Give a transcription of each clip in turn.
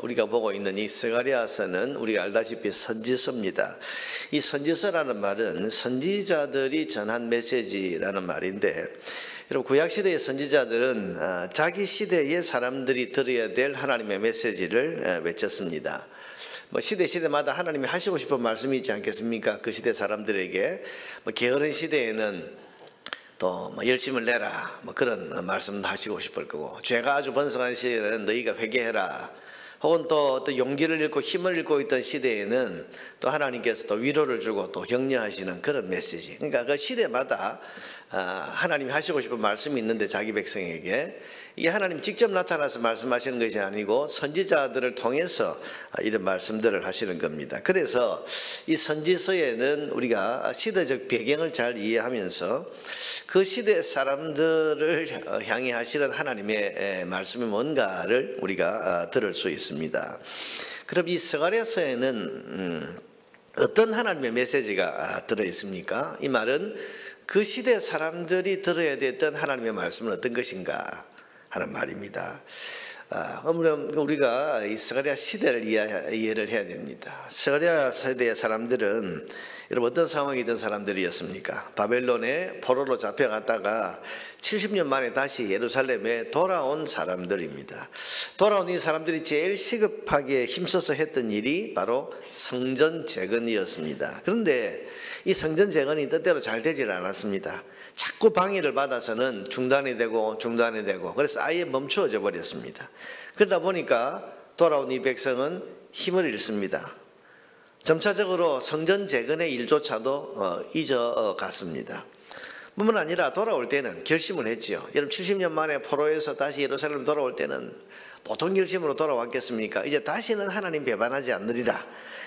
우리가 보고 있는 이 스가랴서는 우리가 알다시피 선지서입니다. 이 선지서라는 말은 선지자들이 전한 메시지라는 말인데, 여러분 구약시대의 선지자들은 자기 시대의 사람들이 들어야 될 하나님의 메시지를 외쳤습니다. 시대마다 하나님이 하시고 싶은 말씀이 있지 않겠습니까? 그 시대 사람들에게 게으른 시대에는 또 열심을 내라 그런 말씀도 하시고 싶을 거고, 죄가 아주 번성한 시대에는 너희가 회개해라, 혹은 또 용기를 잃고 힘을 잃고 있던 시대에는 또 하나님께서 또 위로를 주고 또 격려하시는 그런 메시지. 그러니까 그 시대마다 하나님이 하시고 싶은 말씀이 있는데, 자기 백성에게 이게 하나님 직접 나타나서 말씀하시는 것이 아니고 선지자들을 통해서 이런 말씀들을 하시는 겁니다. 그래서 이 선지서에는 우리가 시대적 배경을 잘 이해하면서 그 시대 사람들을 향해 하시는 하나님의 말씀이 뭔가를 우리가 들을 수 있습니다. 그럼 이 스가랴서에는 어떤 하나님의 메시지가 들어 있습니까? 이 말은 그 시대 사람들이 들어야 됐던 하나님의 말씀은 어떤 것인가 하는 말입니다. 우리가 이 스가랴 시대를 이해를 해야 됩니다. 스가랴 세대의 사람들은 여러분 어떤 상황이던 사람들이었습니까? 바벨론에 포로로 잡혀갔다가 70년 만에 다시 예루살렘에 돌아온 사람들입니다. 돌아온 이 사람들이 제일 시급하게 힘써서 했던 일이 바로 성전 재건이었습니다. 그런데 이 성전 재건이 뜻대로 잘 되질 않았습니다. 자꾸 방해를 받아서는 중단이 되고 그래서 아예 멈추어져 버렸습니다. 그러다 보니까 돌아온 이 백성은 힘을 잃습니다. 점차적으로 성전 재건의 일조차도 잊어갔습니다. 뿐만 아니라 돌아올 때는 결심을 했지요. 여러분 70년 만에 포로에서 다시 예루살렘 돌아올 때는 보통 결심으로 돌아왔겠습니까? 이제 다시는 하나님 배반하지 않으리라,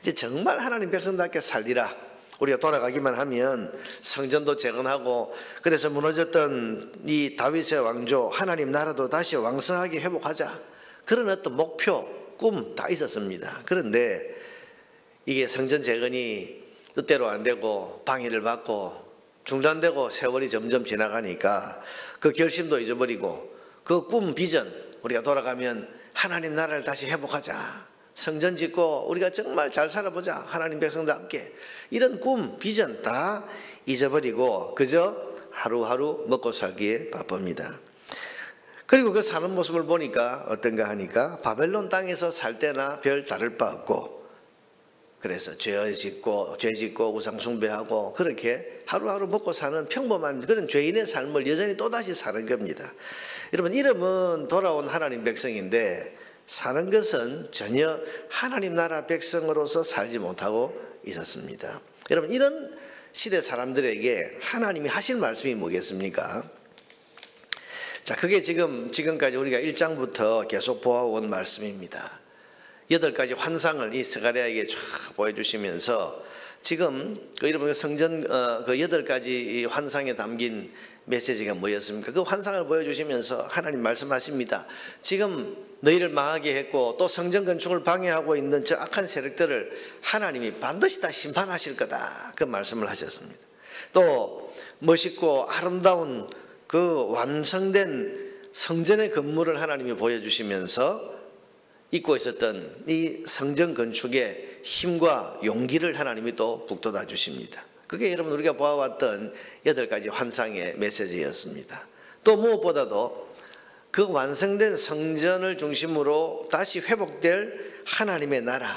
이제 정말 하나님 백성답게 살리라, 우리가 돌아가기만 하면 성전도 재건하고, 그래서 무너졌던 이 다윗의 왕조 하나님 나라도 다시 왕성하게 회복하자, 그런 어떤 목표, 꿈 다 있었습니다. 그런데 이게 성전 재건이 뜻대로 안 되고 방해를 받고 중단되고 세월이 점점 지나가니까 그 결심도 잊어버리고 그 꿈, 비전, 우리가 돌아가면 하나님 나라를 다시 회복하자, 성전 짓고 우리가 정말 잘 살아보자, 하나님 백성답게, 이런 꿈, 비전 다 잊어버리고 그저 하루하루 먹고 살기에 바쁩니다. 그리고 그 사는 모습을 보니까 어떤가 하니까 바벨론 땅에서 살 때나 별 다를 바 없고, 그래서 죄 짓고 우상 숭배하고 그렇게 하루하루 먹고 사는 평범한 그런 죄인의 삶을 여전히 또다시 사는 겁니다. 여러분 이름은 돌아온 하나님 백성인데 사는 것은 전혀 하나님 나라 백성으로서 살지 못하고 있었습니다. 여러분 이런 시대 사람들에게 하나님이 하실 말씀이 뭐겠습니까? 자, 그게 지금까지 우리가 1장부터 계속 보아온 말씀입니다. 8가지 환상을 이 스가랴에게 쫙 보여주시면서 지금 여러분 성전 그 8가지 환상에 담긴 메시지가 뭐였습니까? 그 환상을 보여주시면서 하나님 말씀하십니다. 지금 너희를 망하게 했고 또 성전 건축을 방해하고 있는 저 악한 세력들을 하나님이 반드시 다 심판하실 거다, 그 말씀을 하셨습니다. 또 멋있고 아름다운 그 완성된 성전의 건물을 하나님이 보여주시면서 잊고 있었던 이 성전 건축의 힘과 용기를 하나님이 또 북돋아 주십니다. 그게 여러분 우리가 보아왔던 8가지 환상의 메시지였습니다. 또 무엇보다도 그 완성된 성전을 중심으로 다시 회복될 하나님의 나라,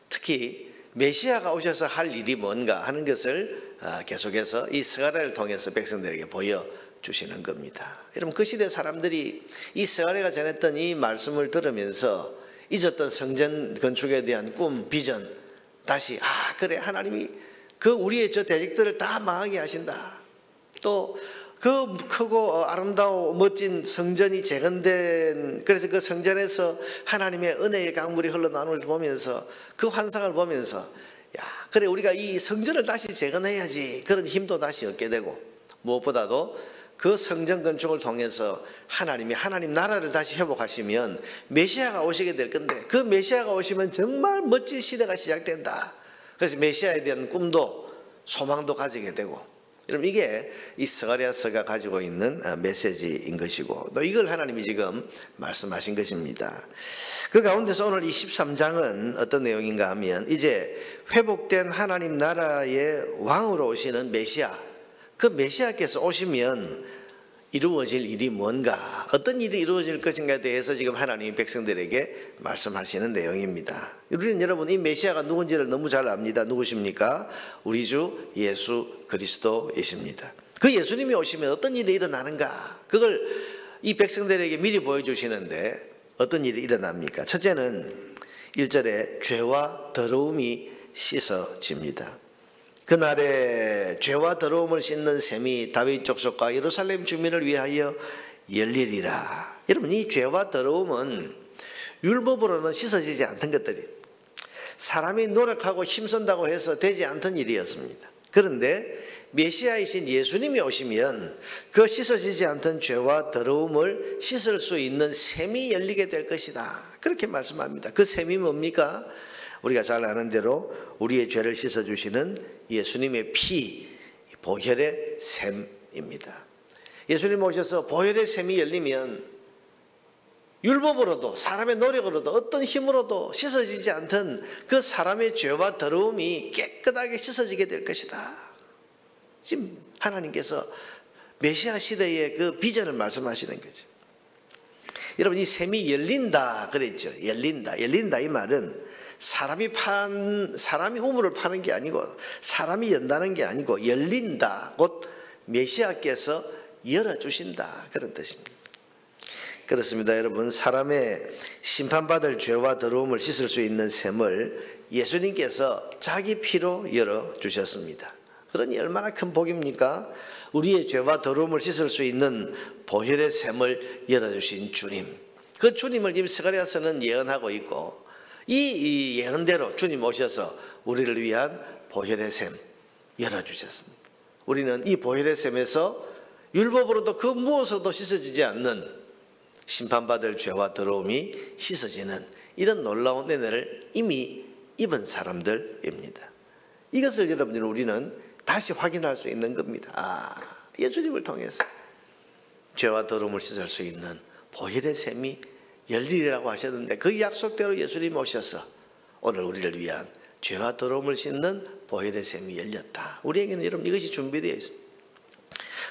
특히 메시아가 오셔서 할 일이 뭔가 하는 것을 계속해서 이 스가랴를 통해서 백성들에게 보여주시는 겁니다. 여러분 그 시대 사람들이 이 스가랴가 전했던 이 말씀을 들으면서 잊었던 성전 건축에 대한 꿈, 비전, 다시 그래 하나님이 그 우리의 저 대적들을 다 망하게 하신다, 또 그 크고 아름다워 멋진 성전이 재건된, 그래서 그 성전에서 하나님의 은혜의 강물이 흘러나오는 걸 보면서 그 환상을 보면서 그래 우리가 이 성전을 다시 재건해야지, 그런 힘도 다시 얻게 되고, 무엇보다도 그 성전 건축을 통해서 하나님 나라를 다시 회복하시면 메시아가 오시게 될 건데, 그 메시아가 오시면 정말 멋진 시대가 시작된다. 그래서 메시아에 대한 꿈도 소망도 가지게 되고, 여러분 이게 이 스가랴서가 가지고 있는 메시지인 것이고 또 이걸 하나님이 지금 말씀하신 것입니다. 그 가운데서 오늘 이 13장은 어떤 내용인가 하면 이제 회복된 하나님 나라의 왕으로 오시는 메시아, 그 메시아께서 오시면 이루어질 일이 뭔가, 어떤 일이 이루어질 것인가에 대해서 지금 하나님이 백성들에게 말씀하시는 내용입니다. 우리는 여러분 이 메시아가 누군지를 너무 잘 압니다. 누구십니까? 우리 주 예수 그리스도이십니다. 그 예수님이 오시면 어떤 일이 일어나는가, 그걸 이 백성들에게 미리 보여주시는데 어떤 일이 일어납니까? 첫째는 1절에 죄와 더러움이 씻어집니다. 그날에 죄와 더러움을 씻는 셈이 다윗 족속과 예루살렘 주민을 위하여 열리리라. 여러분 이 죄와 더러움은 율법으로는 씻어지지 않던 것들이, 사람이 노력하고 힘쓴다고 해서 되지 않던 일이었습니다. 그런데 메시아이신 예수님이 오시면 그 씻어지지 않던 죄와 더러움을 씻을 수 있는 셈이 열리게 될 것이다, 그렇게 말씀합니다. 그 셈이 뭡니까? 우리가 잘 아는 대로 우리의 죄를 씻어주시는 예수님의 피, 보혈의 셈입니다. 예수님 오셔서 보혈의 셈이 열리면 율법으로도 사람의 노력으로도 어떤 힘으로도 씻어지지 않던 그 사람의 죄와 더러움이 깨끗하게 씻어지게 될 것이다. 지금 하나님께서 메시아 시대의 그 비전을 말씀하시는 거죠. 여러분 이 셈이 열린다 그랬죠. 열린다 이 말은 사람이 우물을 파는 게 아니고, 사람이 연다는 게 아니고 열린다, 곧 메시아께서 열어주신다, 그런 뜻입니다. 그렇습니다. 여러분 사람의 심판받을 죄와 더러움을 씻을 수 있는 셈을 예수님께서 자기 피로 열어주셨습니다. 그러니 얼마나 큰 복입니까? 우리의 죄와 더러움을 씻을 수 있는 보혈의 셈을 열어주신 주님, 그 주님을 지금 스가랴서는 예언하고 있고, 이 예언대로 주님 오셔서 우리를 위한 보혈의 셈 열어주셨습니다. 우리는 이 보혈의 셈에서 율법으로도 그 무엇으로도 씻어지지 않는 심판받을 죄와 더러움이 씻어지는 이런 놀라운 은혜를 이미 입은 사람들입니다. 이것을 여러분들 우리는 다시 확인할 수 있는 겁니다. 예수님을 통해서 죄와 더러움을 씻을 수 있는 보혈의 셈이 열리리라고 하셨는데, 그 약속대로 예수님 오셔서 오늘 우리를 위한 죄와 더러움을 씻는 보혈의 셈이 열렸다. 우리에게는 여러분 이것이 준비되어 있습니다.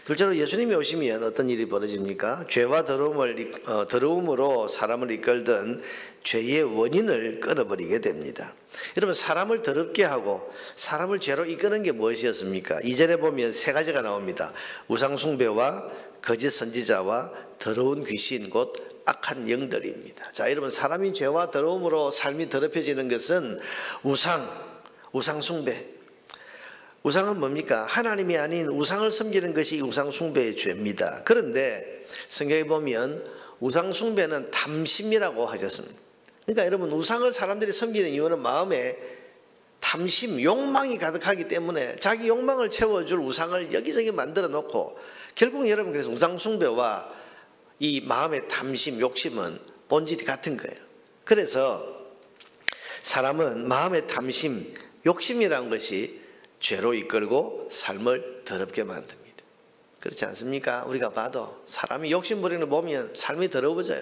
둘째로 예수님이 오시면 어떤 일이 벌어집니까? 죄와 더러움으로 사람을 이끌던 죄의 원인을 끊어버리게 됩니다. 여러분 사람을 더럽게 하고 사람을 죄로 이끄는 게 무엇이었습니까? 2절에 보면 세 가지가 나옵니다. 우상숭배와 거짓 선지자와 더러운 귀신, 곧 악한 영들입니다. 자, 여러분 사람이 죄와 더러움으로 삶이 더럽혀지는 것은 우상숭배. 우상은 뭡니까? 하나님이 아닌 우상을 섬기는 것이 우상숭배의 죄입니다. 그런데 성경에 보면 우상숭배는 탐심이라고 하셨습니다. 그러니까 여러분 우상을 사람들이 섬기는 이유는 마음에 탐심, 욕망이 가득하기 때문에 자기 욕망을 채워줄 우상을 여기저기 만들어 놓고, 결국 여러분 그래서 우상숭배와 이 마음의 탐심, 욕심은 본질이 같은 거예요. 그래서 사람은 마음의 탐심, 욕심이라는 것이 죄로 이끌고 삶을 더럽게 만듭니다. 그렇지 않습니까? 우리가 봐도 사람이 욕심 부리는 거 보면 삶이 더러워져요.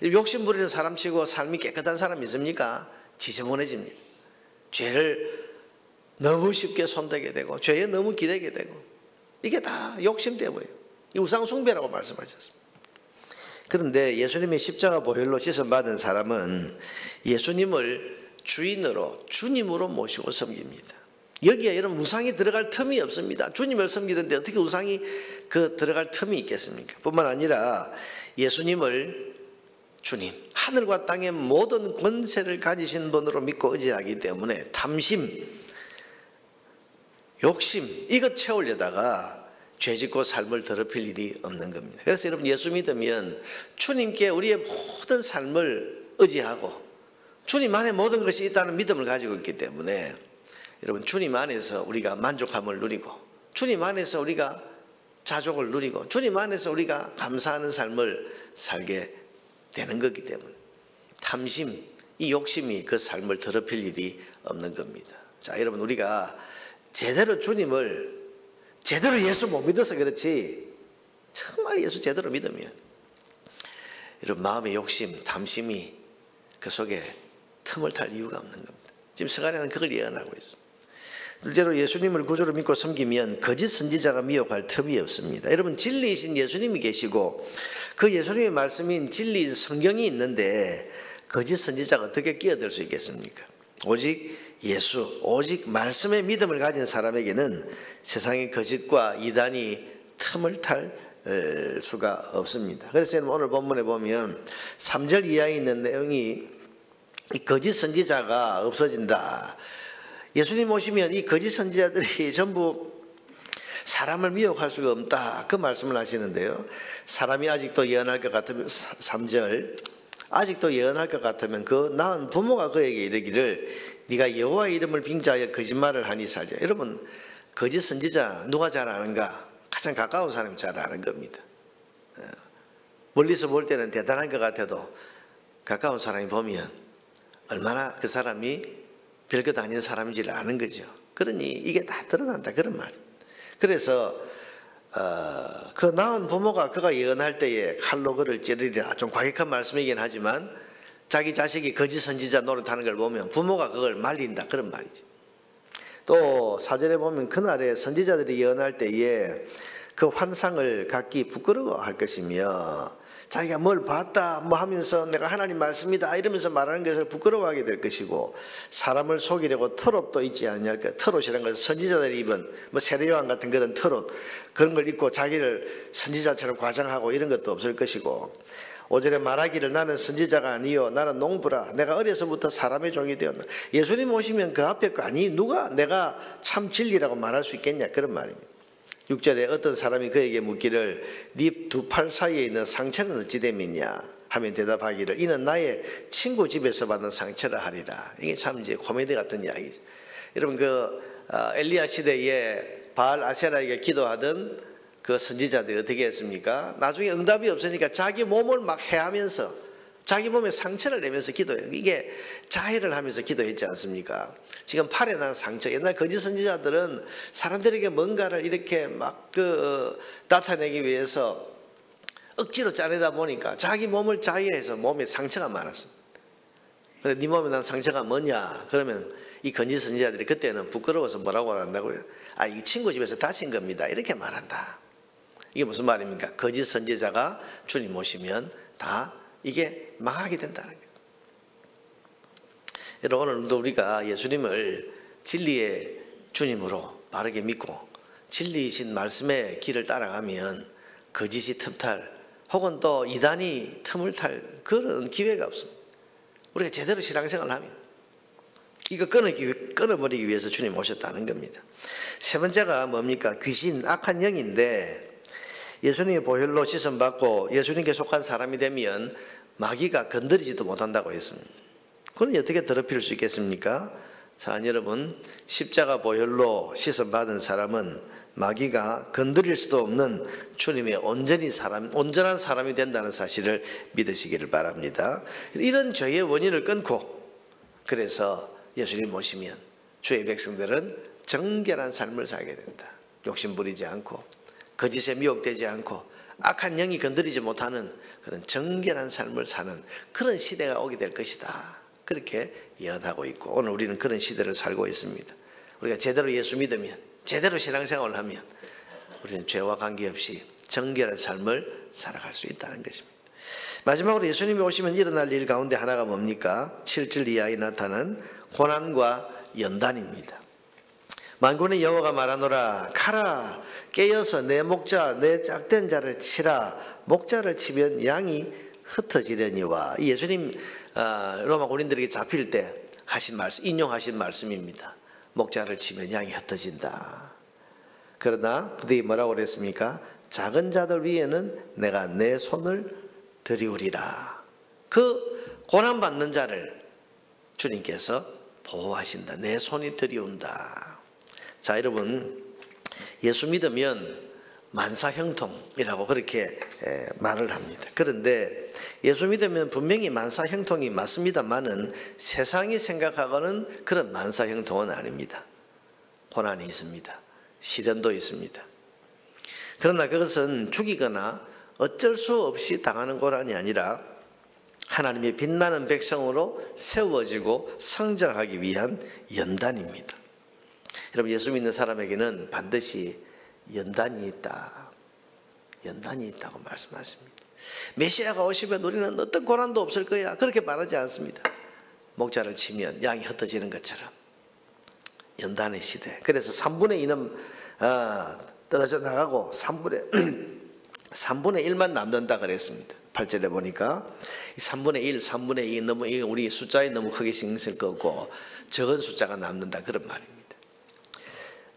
욕심 부리는 사람치고 삶이 깨끗한 사람이 있습니까? 지저분해집니다. 죄를 너무 쉽게 손대게 되고 죄에 너무 기대게 되고, 이게 다 욕심 때문이에요. 이 우상숭배라고 말씀하셨습니다. 그런데 예수님의 십자가 보혈로 씻음받은 사람은 예수님을 주님으로 모시고 섬깁니다. 여기에 여러분 우상이 들어갈 틈이 없습니다. 주님을 섬기는데 어떻게 우상이 들어갈 틈이 있겠습니까? 뿐만 아니라 예수님을 주님, 하늘과 땅의 모든 권세를 가지신 분으로 믿고 의지하기 때문에 탐심, 욕심 이것 채우려다가 죄짓고 삶을 더럽힐 일이 없는 겁니다. 그래서 여러분 예수 믿으면 주님께 우리의 모든 삶을 의지하고 주님 안에 모든 것이 있다는 믿음을 가지고 있기 때문에 여러분 주님 안에서 우리가 만족함을 누리고, 주님 안에서 우리가 자족을 누리고, 주님 안에서 우리가 감사하는 삶을 살게 되는 거기 때문에 탐심, 이 욕심이 그 삶을 더럽힐 일이 없는 겁니다. 자, 여러분 우리가 제대로 주님을 제대로 예수 못 믿어서 그렇지, 정말 예수 제대로 믿으면 이런 마음의 욕심, 탐심이 그 속에 틈을 탈 이유가 없는 겁니다. 지금 스가랴는 그걸 예언하고 있습니다. 둘째로 예수님을 구주로 믿고 섬기면 거짓 선지자가 미혹할 틈이 없습니다. 여러분, 진리이신 예수님이 계시고 그 예수님의 말씀인 진리인 성경이 있는데 거짓 선지자가 어떻게 끼어들 수 있겠습니까? 오직 예수, 오직 말씀의 믿음을 가진 사람에게는 세상의 거짓과 이단이 틈을 탈 수가 없습니다. 그래서 오늘 본문에 보면 3절 이하에 있는 내용이 이 거짓 선지자가 없어진다. 예수님 오시면 이 거짓 선지자들이 전부 사람을 미혹할 수가 없다, 그 말씀을 하시는데요. 사람이 아직도 예언할 것 같으면, 3절, 아직도 예언할 것 같으면 그 낳은 부모가 그에게 이르기를 네가 여호와의 이름을 빙자하여 거짓말을 하니 살자. 여러분, 거짓 선지자 누가 잘 아는가? 가장 가까운 사람이 잘 아는 겁니다. 멀리서 볼 때는 대단한 것 같아도 가까운 사람이 보면 얼마나 그 사람이 별것 아닌 사람인지를 아는 거죠. 그러니 이게 다 드러난다, 그런 말이에요. 그래서 그 낳은 부모가 그가 예언할 때에 칼로 그를 찌르리라, 좀 과격한 말씀이긴 하지만 자기 자식이 거짓 선지자 노릇하는 걸 보면 부모가 그걸 말린다, 그런 말이죠. 또 4절에 보면 그날에 선지자들이 예언할 때에 그 환상을 갖기 부끄러워할 것이며 자기가 뭘 봤다 뭐 하면서 내가 하나님 말씀이다 이러면서 말하는 것을 부끄러워하게 될 것이고, 사람을 속이려고 털옷도 있지 않냐할 것. 털옷이라는 것은 선지자들이 입은 뭐 세례요한 같은 그런 털옷, 그런 걸 입고 자기를 선지자처럼 과장하고 이런 것도 없을 것이고, 5절에 말하기를 나는 선지자가 아니요 나는 농부라, 내가 어려서부터 사람의 종이 되었나. 예수님 오시면 그 앞에 거 아니 누가 내가 참 진리라고 말할 수 있겠냐, 그런 말입니다. 6절에 어떤 사람이 그에게 묻기를 네 두 팔 사이에 있는 상처는 어찌 됨이냐 하면 대답하기를 이는 나의 친구 집에서 받은 상처라 하리라. 이게 참 이제 코미디 같은 이야기죠. 여러분, 그 엘리야 시대에 바알 아세라에게 기도하던 그 선지자들이 어떻게 했습니까? 나중에 응답이 없으니까 자기 몸을 막 해하면서 자기 몸에 상처를 내면서 기도해요. 이게 자해를 하면서 기도했지 않습니까? 지금 팔에 난 상처, 옛날 거짓 선지자들은 사람들에게 뭔가를 이렇게 막 나타내기 위해서 억지로 짜내다 보니까 자기 몸을 자해해서 몸에 상처가 많았습니다. 근데 네 몸에 난 상처가 뭐냐? 그러면 이 거짓 선지자들이 그때는 부끄러워서 뭐라고 한다고요? 아, 이 친구 집에서 다친 겁니다, 이렇게 말한다. 이게 무슨 말입니까? 거짓 선지자가 주님 오시면 다 이게 망하게 된다는 거예요. 여러분, 오늘도 우리가 예수님을 진리의 주님으로 바르게 믿고 진리이신 말씀의 길을 따라가면 거짓이 틈탈 혹은 또 이단이 틈을 탈 그런 기회가 없습니다. 우리가 제대로 신앙생활을 하면 이거 끊어버리기 위해서 주님 오셨다는 겁니다. 세 번째가 뭡니까? 귀신, 악한 영인데 예수님의 보혈로 씻음받고 예수님께 속한 사람이 되면 마귀가 건드리지도 못한다고 했습니다. 그건 어떻게 더럽힐 수 있겠습니까? 사랑하는 여러분, 십자가 보혈로 씻음받은 사람은 마귀가 건드릴 수도 없는 주님의 온전한 사람이 된다는 사실을 믿으시기를 바랍니다. 이런 죄의 원인을 끊고, 그래서 예수님 모시면 주의 백성들은 정결한 삶을 살게 된다. 욕심 부리지 않고 거짓에 미혹되지 않고 악한 영이 건드리지 못하는 그런 정결한 삶을 사는 그런 시대가 오게 될 것이다, 그렇게 예언하고 있고, 오늘 우리는 그런 시대를 살고 있습니다. 우리가 제대로 예수 믿으면, 제대로 신앙생활을 하면 우리는 죄와 관계없이 정결한 삶을 살아갈 수 있다는 것입니다. 마지막으로 예수님이 오시면 일어날 일 가운데 하나가 뭡니까? 7절 이하에 나타난 고난과 연단입니다. 만군의 여호와가 말하노라, 가라 깨어서 내 목자 내 짝된 자를 치라. 목자를 치면 양이 흩어지려니와. 예수님 로마 군인들에게 잡힐 때 하신 말씀, 인용하신 말씀입니다. 목자를 치면 양이 흩어진다. 그러나 그들이 뭐라고 그랬습니까? 작은 자들 위에는 내가 내 손을 들이우리라. 그 고난받는 자를 주님께서 보호하신다. 내 손이 들이운다. 자, 여러분, 예수 믿으면 만사형통이라고 그렇게 말을 합니다. 그런데 예수 믿으면 분명히 만사형통이 맞습니다만은 세상이 생각하고는 그런 만사형통은 아닙니다. 고난이 있습니다. 시련도 있습니다. 그러나 그것은 죽이거나 어쩔 수 없이 당하는 고난이 아니라 하나님의 빛나는 백성으로 세워지고 성장하기 위한 연단입니다. 여러분, 예수 믿는 사람에게는 반드시 연단이 있다. 연단이 있다고 말씀하십니다. 메시아가 오시면 우리는 어떤 고난도 없을 거야, 그렇게 말하지 않습니다. 목자를 치면 양이 흩어지는 것처럼 연단의 시대. 그래서 3분의 2는 떨어져 나가고 3분의 1만 남는다 그랬습니다. 8절에 보니까 3분의 1, 3분의 2 너무 우리 숫자에 너무 크게 신경 쓸 거고 적은 숫자가 남는다, 그런 말입니다.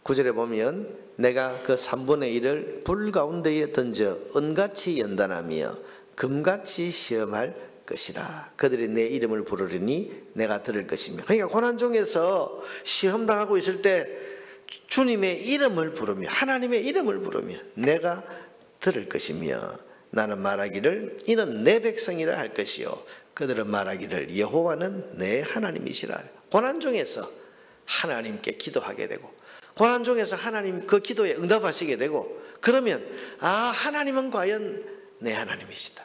9절에 보면 내가 그 3분의 1을 불 가운데에 던져 은같이 연단하며 금같이 시험할 것이라. 그들이 내 이름을 부르리니 내가 들을 것이며. 그러니까 고난 중에서 시험당하고 있을 때 주님의 이름을 부르며 하나님의 이름을 부르며 내가 들을 것이며 나는 말하기를 이는 내 백성이라 할 것이요 그들은 말하기를 여호와는 내 하나님이시라. 고난 중에서 하나님께 기도하게 되고 고난 중에서 하나님 그 기도에 응답하시게 되고 그러면 하나님은 과연 내 하나님이시다.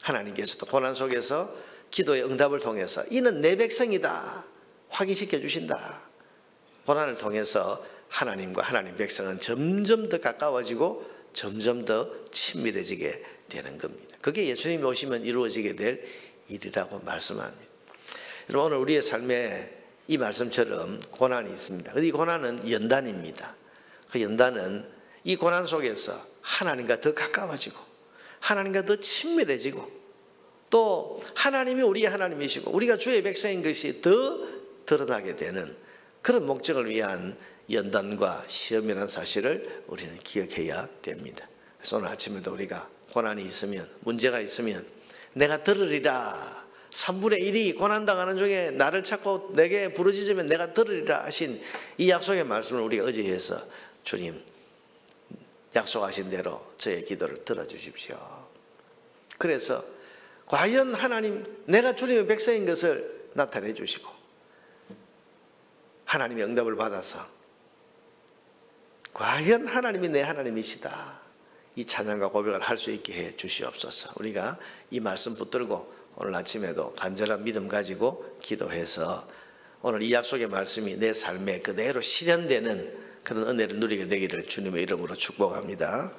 하나님께서도 고난 속에서 기도의 응답을 통해서 이는 내 백성이다 확인시켜 주신다. 고난을 통해서 하나님과 하나님 백성은 점점 더 가까워지고 점점 더 친밀해지게 되는 겁니다. 그게 예수님이 오시면 이루어지게 될 일이라고 말씀합니다. 여러분, 오늘 우리의 삶에 이 말씀처럼 고난이 있습니다. 이 고난은 연단입니다. 그 연단은 이 고난 속에서 하나님과 더 가까워지고 하나님과 더 친밀해지고 또 하나님이 우리의 하나님이시고 우리가 주의 백성인 것이 더 드러나게 되는 그런 목적을 위한 연단과 시험이라는 사실을 우리는 기억해야 됩니다. 그래서 오늘 아침에도 우리가 고난이 있으면 문제가 있으면 내가 들으리라. 3분의 1이 고난당하는 중에 나를 찾고 내게 부르짖으면 내가 들으리라 하신 이 약속의 말씀을 우리가 의지해서 주님 약속하신 대로 저의 기도를 들어주십시오. 그래서 과연 하나님 내가 주님의 백성인 것을 나타내 주시고 하나님의 응답을 받아서 과연 하나님이 내 하나님이시다 이 찬양과 고백을 할 수 있게 해 주시옵소서. 우리가 이 말씀 붙들고 오늘 아침에도 간절한 믿음 가지고 기도해서 오늘 이 약속의 말씀이 내 삶에 그대로 실현되는 그런 은혜를 누리게 되기를 주님의 이름으로 축복합니다.